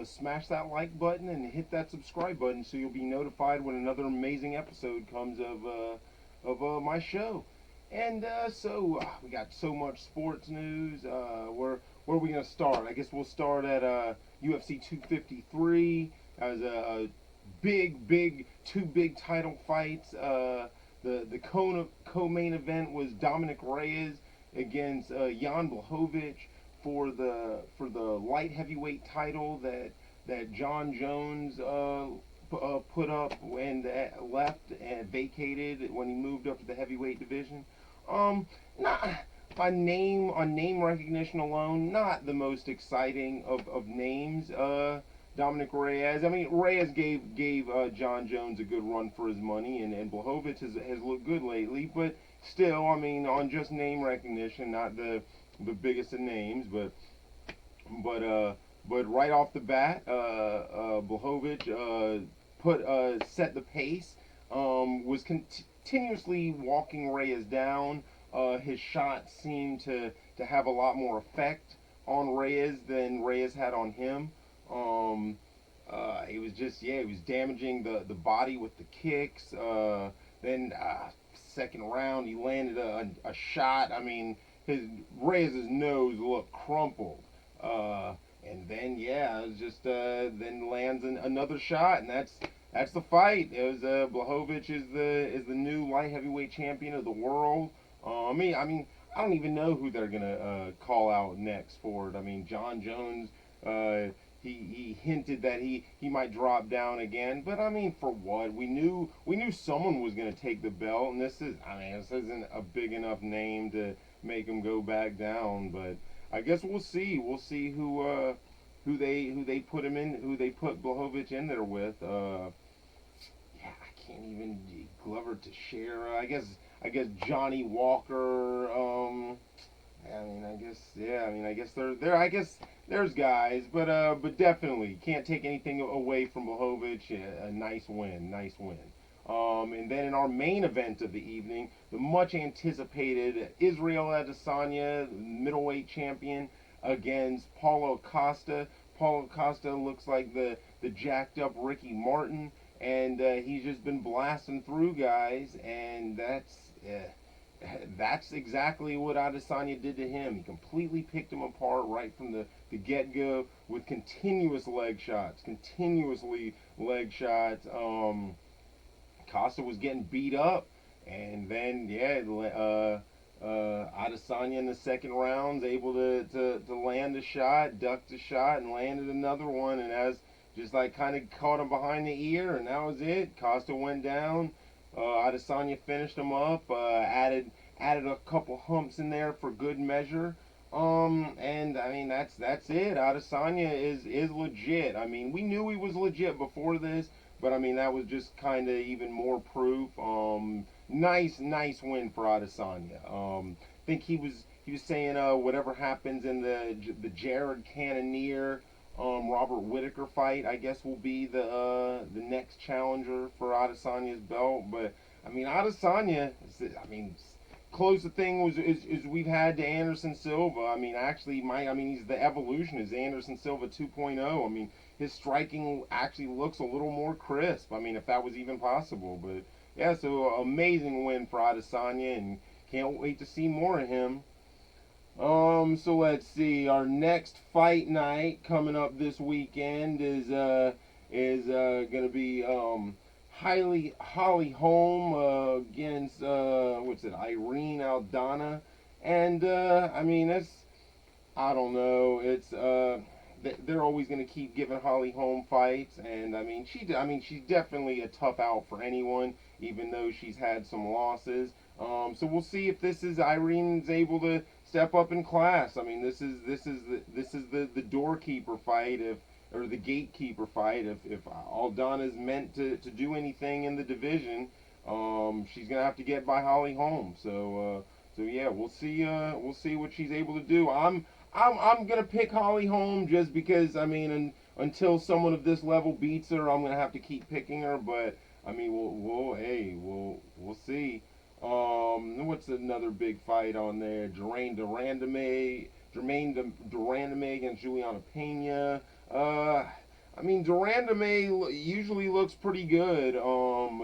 smash that like button and hit that subscribe button so you'll be notified when another amazing episode comes of my show. And we got so much sports news. Where are we gonna start? I guess we'll start at UFC 253. That was a big two big title fights. The co-main event was Dominic Reyes against Jan Blachowicz for the light heavyweight title that John Jones put up and left and vacated when he moved up to the heavyweight division. Not on name recognition alone, not the most exciting of names. Dominic Reyes. I mean, Reyes gave John Jones a good run for his money, and Blachowicz has looked good lately. But still, I mean, on just name recognition, not the biggest of names, but right off the bat, Blachowicz set the pace. Was continuously walking Reyes down. His shots seemed to have a lot more effect on Reyes than Reyes had on him. He was he was damaging the body with the kicks. Then second round, he landed a shot. I mean, Reyes' nose looked crumpled. And then it was just then lands another shot, and that's the fight. It was Blachowicz is the new light heavyweight champion of the world. I don't even know who they're gonna call out next for it. I mean, John Jones. He hinted that he might drop down again, but I mean, for what? We knew someone was going to take the belt, and this isn't a big enough name to make him go back down. But I guess we'll see. We'll see who they put him in, who they put Blachowicz in there with. I can't even Glover Teixeira. I guess Johnny Walker. I guess they're I guess there's guys, but definitely can't take anything away from Blachowicz. A nice win. And then in our main event of the evening, the much anticipated Israel Adesanya, middleweight champion, against Paulo Costa. Paulo Costa looks like the jacked up Ricky Martin, and he's just been blasting through guys, and that's exactly what Adesanya did to him. He completely picked him apart right from the get-go with continuously leg shots. Costa was getting beat up, and then Adesanya in the second round's able to land a shot, ducked a shot, and landed another one, and as just like kind of caught him behind the ear, and that was it. Costa went down. Adesanya finished him up, added a couple humps in there for good measure. And I mean that's it. Adesanya is legit. I mean, we knew he was legit before this, but I mean that was just kind of even more proof. Nice win for Adesanya. I think he was saying whatever happens in the Jared Cannonier Robert Whittaker fight, I guess, will be the next challenger for Adesanya's belt. But I mean, Adesanya, closest thing is we've had to Anderson Silva. I mean, actually, he's the evolution is Anderson Silva 2.0. I mean, his striking actually looks a little more crisp. I mean, if that was even possible. But yeah, so amazing win for Adesanya, and can't wait to see more of him. So let's see. Our next fight night coming up this weekend is gonna be Holly Holm against Irene Aldana, and I don't know. They're always gonna keep giving Holly Holm fights, and she's definitely a tough out for anyone, even though she's had some losses. So we'll see if this is Irene's able to step up in class. I mean, this is the doorkeeper fight, or the gatekeeper fight. If Aldana's meant to do anything in the division, she's gonna have to get by Holly Holm. So yeah, we'll see what she's able to do. I'm gonna pick Holly Holm just because until someone of this level beats her, I'm gonna have to keep picking her. But I mean, we'll see. What's another big fight on there? Jermaine Durandame against Juliana Pena. I mean, Duranda May usually looks pretty good,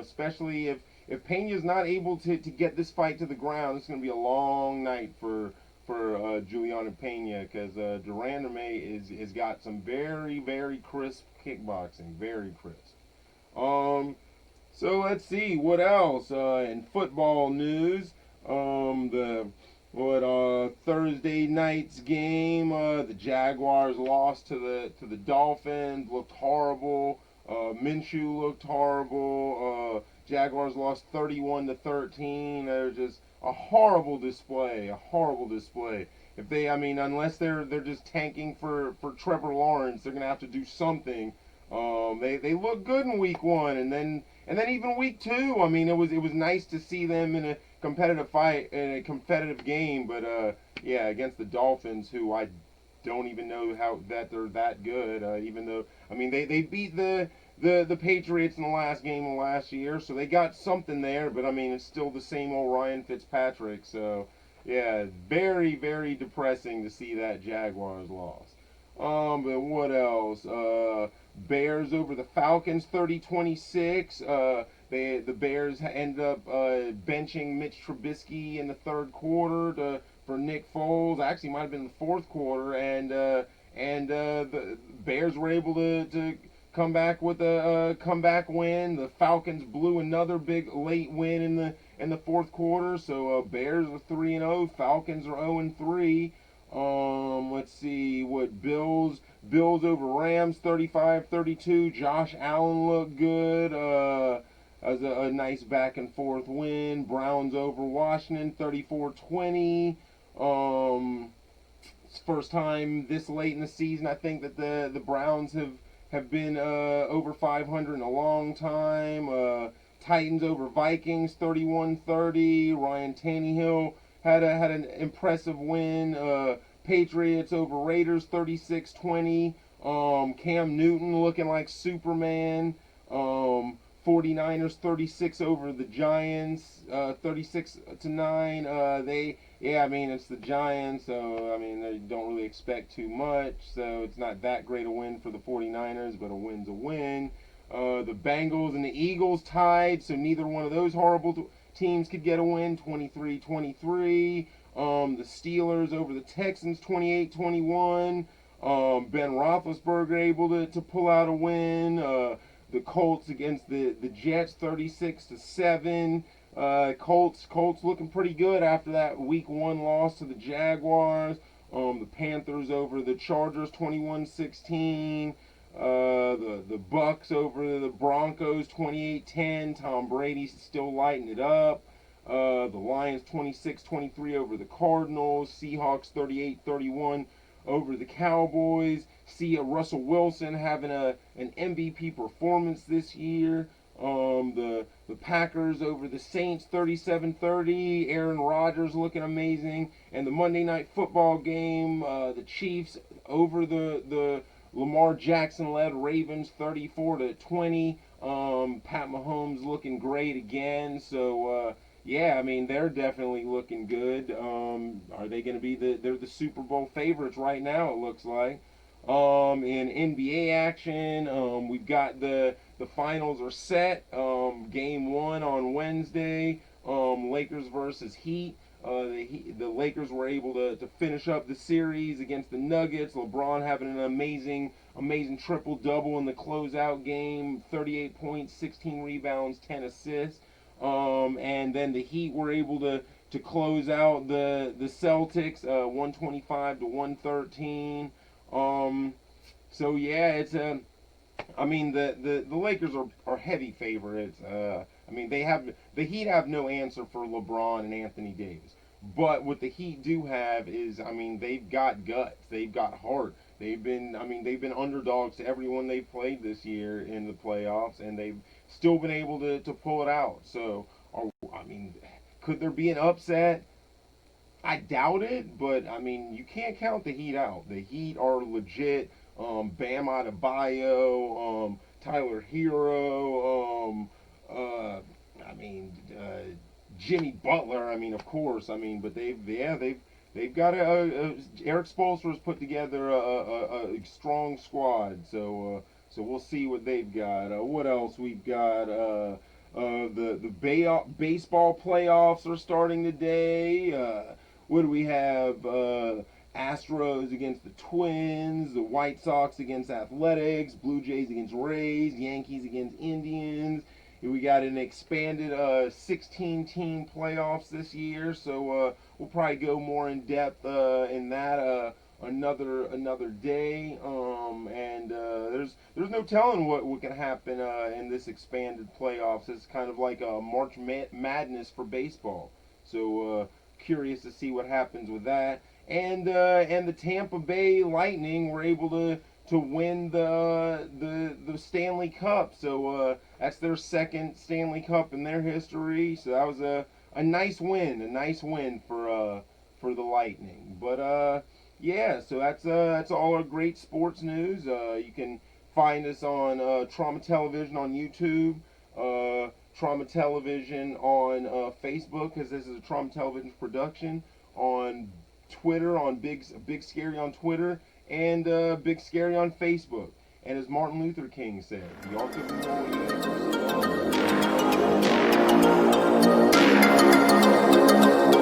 especially if Pena's not able to get this fight to the ground. It's going to be a long night for Juliana Pena because Duranda May is got some very crisp kickboxing, very crisp. Um, so let's see what else in football news. The what Thursday night's game, the Jaguars lost to the Dolphins. Looked horrible. Minshew looked horrible. Jaguars lost 31-13. They're just a horrible display. A horrible display. If they, I mean, unless they're just tanking for Trevor Lawrence, they're gonna have to do something. They look good in week one, and then even week two. I mean, it was nice to see them in a competitive fight in a competitive game, but yeah, against the Dolphins, who I don't even know how that they're that good. Even though I mean they beat the Patriots in the last game of last year, so they got something there. But I mean, it's still the same old Ryan Fitzpatrick. So yeah, very depressing to see that Jaguars loss. But what else? Bears over the Falcons 30-26. The Bears end up benching Mitch Trubisky in the third quarter for Nick Foles. Actually, might have been the fourth quarter, and the Bears were able to come back with a comeback win. The Falcons blew another big late win in the fourth quarter. So Bears are 3-0. Falcons are 0-3. Let's see what Bills over Rams 35-32. Josh Allen looked good. As a nice back and forth win. Browns over Washington 34-20. It's first time this late in the season I think that the Browns have been over 500 in a long time. Titans over Vikings 31-30. Ryan Tannehill had an impressive win. Patriots over Raiders 36-20. Cam Newton looking like Superman. 49ers 36 over the Giants 36-9. I mean it's the Giants, so I mean they don't really expect too much. So it's not that great a win for the 49ers, but a win's a win. The Bengals and the Eagles tied, so neither one of those horrible teams could get a win. 23-23. The Steelers over the Texans 28-21. Ben Roethlisberger able to pull out a win. The Colts against the Jets 36-7. Colts looking pretty good after that week one loss to the Jaguars. The Panthers over the Chargers 21-16. The Bucks over the Broncos 28-10. Tom Brady's still lighting it up. The Lions 26-23 over the Cardinals. Seahawks 38-31 over the Cowboys. See Russell Wilson having an MVP performance this year. The Packers over the Saints 37-30. Aaron Rodgers looking amazing. And the Monday Night Football game, the Chiefs over the Lamar Jackson led Ravens 34-20. Pat Mahomes looking great again. So yeah, I mean they're definitely looking good. Are they going to be they're the Super Bowl favorites right now? It looks like. In NBA action, we've got the finals are set. Game one on Wednesday. Lakers versus Heat. The Lakers were able to finish up the series against the Nuggets. LeBron having an amazing triple double in the closeout game. 38 points, 16 rebounds, 10 assists. And then the Heat were able to close out the Celtics 125-113. So yeah, it's I mean the Lakers are heavy favorites. I mean the Heat have no answer for LeBron and Anthony Davis. But what the Heat do have is I mean they've got guts, they've got heart. They've been underdogs to everyone they've played this year in the playoffs, and they've still been able to pull it out. So I mean, could there be an upset? I doubt it, but I mean, you can't count the Heat out. The Heat are legit. Bam Adebayo, Tyler Hero, I mean, Jimmy Butler. I mean, of course. I mean, but they've got Eric Spoelstra's put together a strong squad. So So we'll see what they've got. What else we've got? Baseball playoffs are starting today. What do we have? Astros against the Twins, the White Sox against Athletics, Blue Jays against Rays, Yankees against Indians. We got an expanded 16-team playoffs this year, so we'll probably go more in depth in that another day. And there's no telling what can happen in this expanded playoffs. It's kind of like a March Madness for baseball. So curious to see what happens with that. And the Tampa Bay Lightning were able to win the Stanley Cup. So that's their second Stanley Cup in their history. So that was a nice win for the Lightning. But yeah, so that's all our great sports news. You can find us on Trauma Television on YouTube, Trauma Television on Facebook, because this is a Trauma Television production, on Twitter, on Big Scary on Twitter, and Big Scary on Facebook. And as Martin Luther King said, the art of war